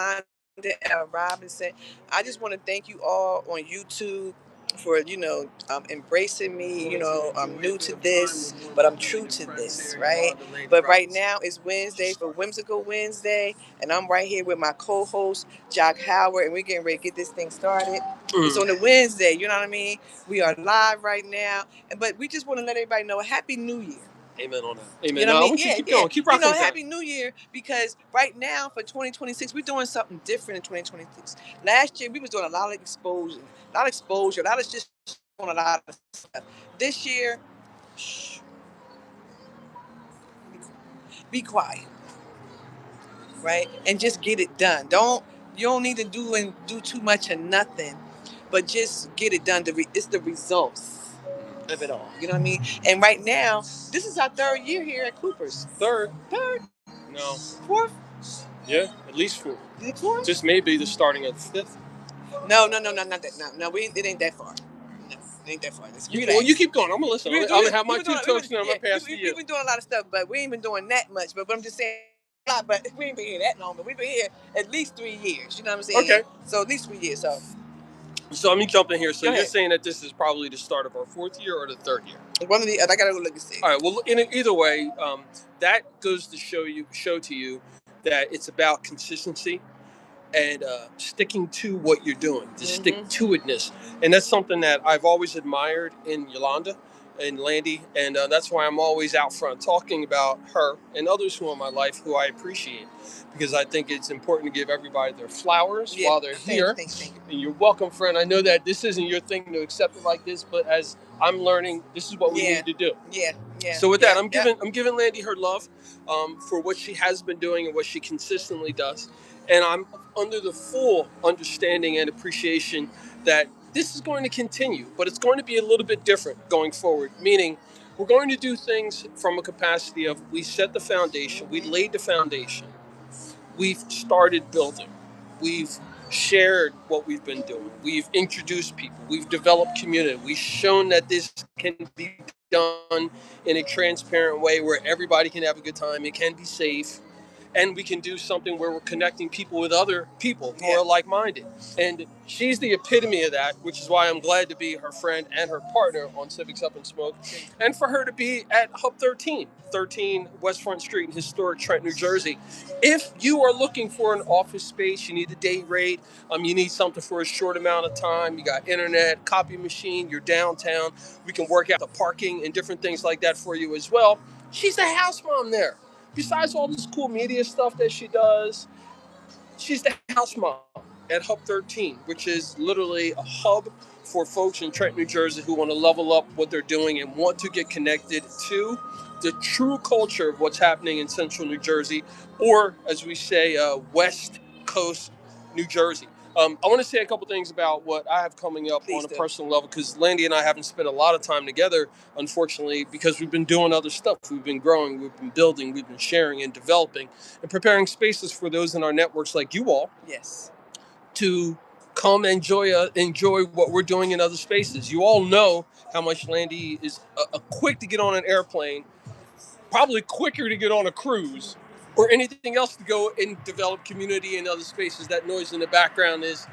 Yolanda Robinson. I just want to thank you all on YouTube for embracing me. I'm new to this, but I'm true to this, right? But right now it's Wednesday for Whimsical Wednesday, and I'm right here with my co-host Jacque Howard, and we're getting ready to get this thing started. It's on a Wednesday, you know what I mean? We are live right now, but we just want to let everybody know Happy New Year. Amen on that. Amen. You know what I mean? Yeah, keep going. Keep rocking. Happy New Year, because right now for 2026, we're doing something different in 2026. Last year, we was doing a lot of exposure, a lot of just doing a lot of stuff. This year, shh, be quiet, right? And just get it done. You don't need to do too much of nothing, but just get it done. It's the results of it all. You know what I mean? And right now, this is our third year here at Cooper's. Third? No. Fourth? Yeah, at least fourth. Is it fourth? Just maybe the starting of fifth. No, not that. No, it ain't that far. No, it ain't that far. You keep going. I'm gonna listen. I'm gonna have my two toasts and I'm gonna pass to you. We've been doing a lot of stuff, but we ain't been doing that much. But I'm just saying, but we ain't been here that long. But we've been here at least 3 years. You know what I'm saying? Okay. So at least 3 years. So let me jump in here. So you're saying that this is probably the start of our fourth year or the third year? One of the other. I gotta go look and see. All right. Well, either way, that goes to show to you that it's about consistency and sticking to what you're doing, the stick-to-itness. And that's something that I've always admired in Yolanda and Landy, and that's why I'm always out front talking about her and others who are in my life who I appreciate, because I think it's important to give everybody their flowers while they're here. Thank you. And you're welcome, friend. I know that this isn't your thing to accept it like this, but as I'm learning, this is what we need to do. Yeah. So with that, I'm giving Landy her love for what she has been doing and what she consistently does. And I'm under the full understanding and appreciation that this is going to continue, but it's going to be a little bit different going forward, meaning we're going to do things from a capacity of we set the foundation, we laid the foundation, we've started building, we've shared what we've been doing, we've introduced people, we've developed community, we've shown that this can be done in a transparent way where everybody can have a good time, it can be safe, and we can do something where we're connecting people with other people who are like-minded. And she's the epitome of that, which is why I'm glad to be her friend and her partner on Civics Up and Smoke, and for her to be at Hub 13 West Front Street in historic Trent, New Jersey. If you are looking for an office space, you need a day rate, you need something for a short amount of time, you got internet, copy machine, you're downtown, we can work out the parking and different things like that for you as well. She's a house mom there. Besides all this cool media stuff that she does, she's the house mom at Hub 13, which is literally a hub for folks in Trent, New Jersey who want to level up what they're doing and want to get connected to the true culture of what's happening in central New Jersey, or as we say, West Coast New Jersey. I want to say a couple things about what I have coming up on a personal level, because Landy and I haven't spent a lot of time together, unfortunately, because we've been doing other stuff. We've been growing, we've been building, we've been sharing and developing and preparing spaces for those in our networks like you all. Yes. To come enjoy what we're doing in other spaces. You all know how much Landy is quick to get on an airplane, probably quicker to get on a cruise, or anything else to go and develop community in other spaces. That noise in the background is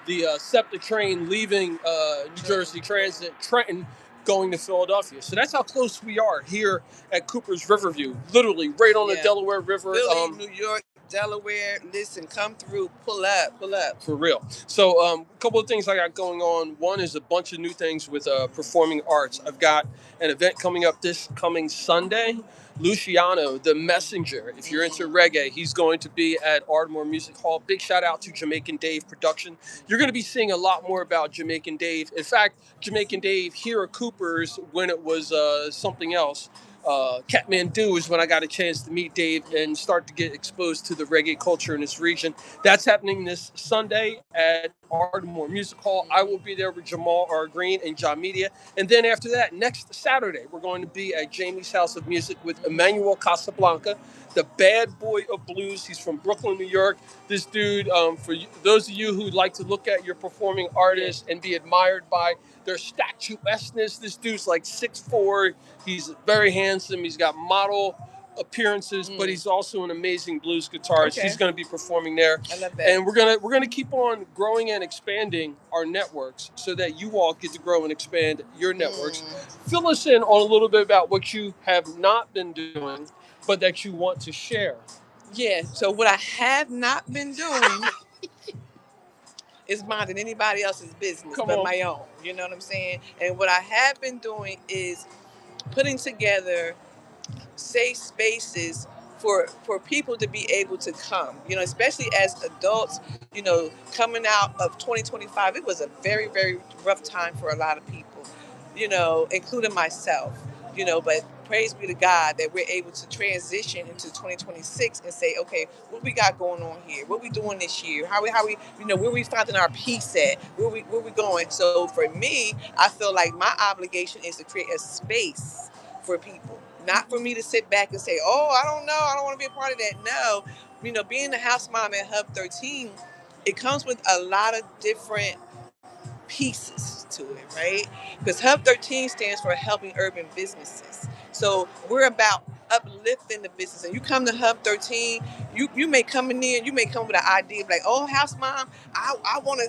the SEPTA train leaving New Jersey Transit, Trenton, going to Philadelphia. So that's how close we are here at Cooper's Riverview, literally right on the Delaware River. Philly, New York, Delaware, listen, come through, pull up. For real. So a couple of things I got going on. One is a bunch of new things with performing arts. I've got an event coming up this coming Sunday. Luciano, the Messenger, if you're into reggae, he's going to be at Ardmore Music Hall. Big shout out to Jamaican Dave Production. You're going to be seeing a lot more about Jamaican Dave. In fact, Jamaican Dave here at Cooper's, when it was something else, Kathmandu is when I got a chance to meet Dave and start to get exposed to the reggae culture in this region. That's happening this Sunday at Ardmore Music Hall. I will be there with Jamal R. Green and John Media. And then after that, next Saturday, we're going to be at Jamie's House of Music with Emmanuel Casablanca, the bad boy of blues. He's from Brooklyn, New York. This dude, for those of you who like to look at your performing artists and be admired by their statuesqueness, this dude's like 6'4". He's very handsome. He's got model appearances, but he's also an amazing blues guitarist. Okay. He's going to be performing there. I love that. And we're gonna keep on growing and expanding our networks so that you all get to grow and expand your networks. Fill us in on a little bit about what you have not been doing, but that you want to share. Yeah. So what I have not been doing is minding anybody else's business but my own. You know what I'm saying? And what I have been doing is putting together safe spaces for people to be able to come, you know, especially as adults. You know, coming out of 2025, it was a very, very rough time for a lot of people, you know, including myself, you know, but praise be to God that we're able to transition into 2026 and say, okay, what we got going on here? What we doing this year? How we, you know, where we finding our peace at? Where we going? So for me, I feel like my obligation is to create a space for people, not for me to sit back and say, oh, I don't know, I don't want to be a part of that. No, you know, being the house mom at Hub 13, it comes with a lot of different pieces to it, right? Because Hub 13 stands for helping urban businesses. So we're about uplifting the business. And you come to Hub 13, you may come in there and you may come with an idea like, oh, house mom, I want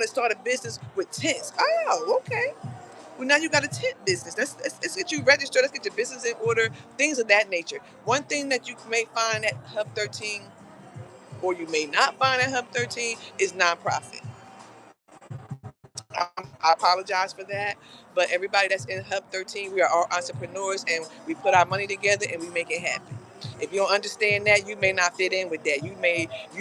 to start a business with tents. Oh, okay. Well, now you got a tent business. Let's get you registered. Let's get your business in order. Things of that nature. One thing that you may find at Hub 13, or you may not find at Hub 13, is nonprofit. I apologize for that, but everybody that's in Hub 13, we are all entrepreneurs and we put our money together and we make it happen. If you don't understand that, you may not fit in with that. You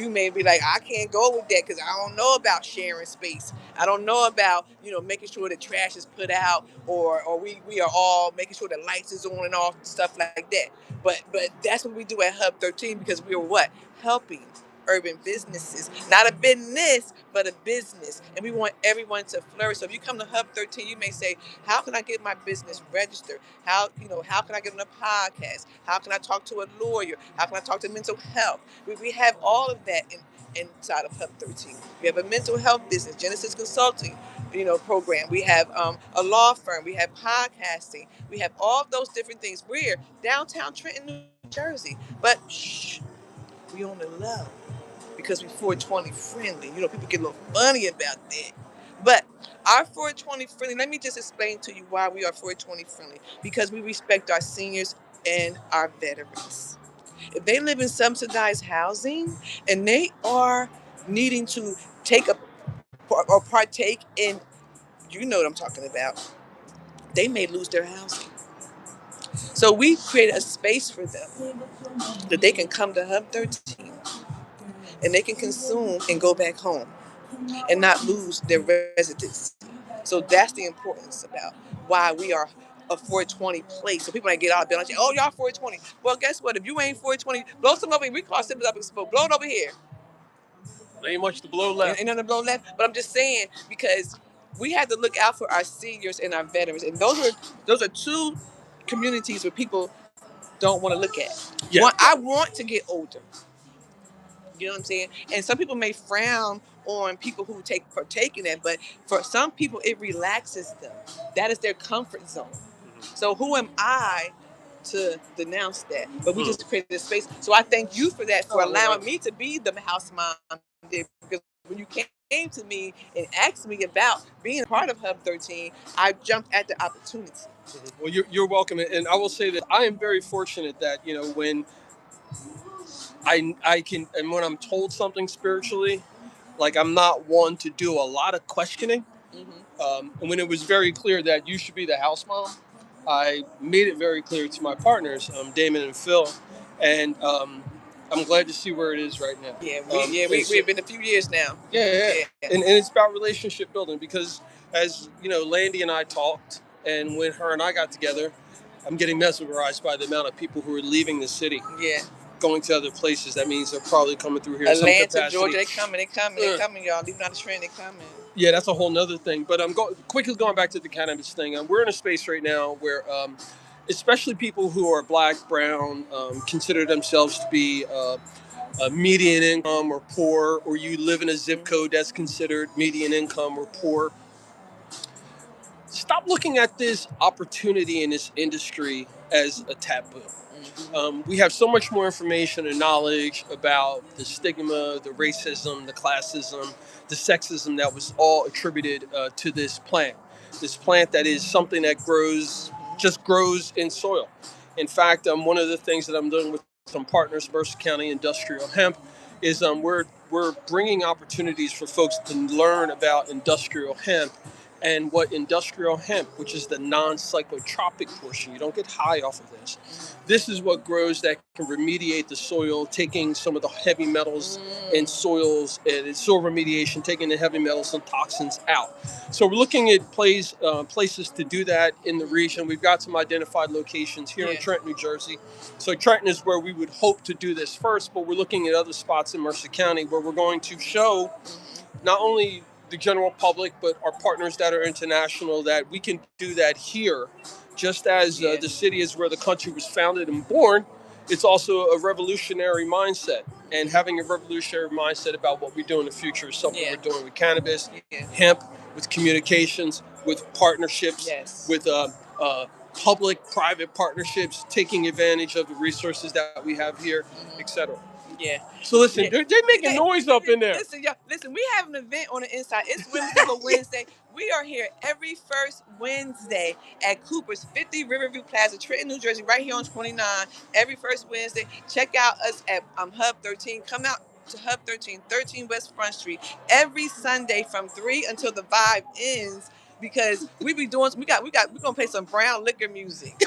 may be like, I can't go with that because I don't know about sharing space. I don't know about, you know, making sure the trash is put out, or we are all making sure the lights is on and off and stuff like that. But that's what we do at Hub 13, because we are what? Helping urban businesses. Not a business, but a business. And we want everyone to flourish. So if you come to Hub 13, you may say, how can I get my business registered? How can I get on a podcast? How can I talk to a lawyer? How can I talk to mental health? We have all of that inside of Hub 13. We have a mental health business, Genesis Consulting, you know, program. We have a law firm. We have podcasting. We have all of those different things. We're downtown Trenton, New Jersey. But shh, we on the low, because we're 420 friendly. You know, people get a little funny about that. But our 420 friendly, let me just explain to you why we are 420 friendly. Because we respect our seniors and our veterans. If they live in subsidized housing and they are needing to take a or partake in, you know what I'm talking about, they may lose their housing. So we create a space for them that they can come to Hub 13 and they can consume and go back home and not lose their residency. So that's the importance about why we are a 420 place. So people ain't get out of bed and say, oh, y'all 420. Well, guess what? If you ain't 420, blow some over here. We call Civics Up and smoke. Blow it over here. Ain't much to blow left. Ain't nothing to blow left. But I'm just saying, because we have to look out for our seniors and our veterans. And those are two communities where people don't want to look at. Yeah. I want to get older. You know what I'm saying? And some people may frown on people who partake in that, but for some people it relaxes them. That is their comfort zone. So who am I to denounce that? But we just created this space. So I thank you for that, for allowing me to be the house mom there. Because when you came to me and asked me about being part of Hub 13, I jumped at the opportunity. Well, you're welcome. And I will say that I am very fortunate that, you know, when I can, and when I'm told something spiritually, like, I'm not one to do a lot of questioning. And when it was very clear that you should be the house mom, I made it very clear to my partners, Damon and Phil, and I'm glad to see where it is right now. Yeah, we've been a few years now. Yeah. And it's about relationship building, because, as you know, Landy and I talked, and when her and I got together, I'm getting mesmerized by the amount of people who are leaving the city. Yeah. Going to other places. That means they're probably coming through here in some capacity. Atlanta, Georgia, they coming, y'all. Leaving out the train, they coming. Yeah, that's a whole nother thing. But I'm quickly going back to the cannabis thing. We're in a space right now where, especially people who are black, brown, consider themselves to be median income or poor, or you live in a zip code that's considered median income or poor. stop looking at this opportunity in this industry as a taboo. We have so much more information and knowledge about the stigma, the racism, the classism, the sexism that was all attributed to this plant. This plant that is something that just grows in soil. In fact, one of the things that I'm doing with some partners, Mercer County Industrial Hemp, is we're bringing opportunities for folks to learn about industrial hemp and what industrial hemp, which is the non-psychotropic portion, you don't get high off of this. This is what grows that can remediate the soil, taking some of the heavy metals in soils and soil remediation, taking the heavy metals and toxins out. So we're looking at places to do that in the region. We've got some identified locations here in Trenton, New Jersey. So Trenton is where we would hope to do this first, but we're looking at other spots in Mercer County where we're going to show not only the general public, but our partners that are international, that we can do that here. Just as the city is where the country was founded and born, it's also a revolutionary mindset. And having a revolutionary mindset about what we do in the future is something we're doing with cannabis, hemp, with communications, with partnerships, with public-private partnerships, taking advantage of the resources that we have here, etc. Yeah. So listen, they're making noise up in there. Listen, y'all. Listen, we have an event on the inside. It's Whimsical Wednesday. We are here every first Wednesday at Cooper's 50 Riverview Plaza, Trenton, New Jersey, right here on 29. Every first Wednesday. Check out us at Hub 13. Come out to Hub 13, 13 West Front Street, every Sunday from 3 until the vibe ends. Because we're gonna play some brown liquor music.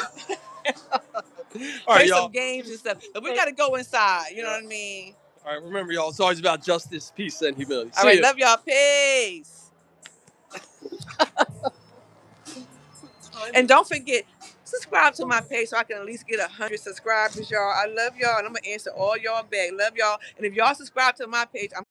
Play some games and stuff. But we gotta go inside, you know what I mean? All right, remember, y'all, it's always about justice, peace, and humility. All right, love y'all. Peace. And don't forget, subscribe to my page so I can at least get 100 subscribers, y'all. I love y'all, and I'm gonna answer all y'all back. Love y'all. And if y'all subscribe to my page, I'm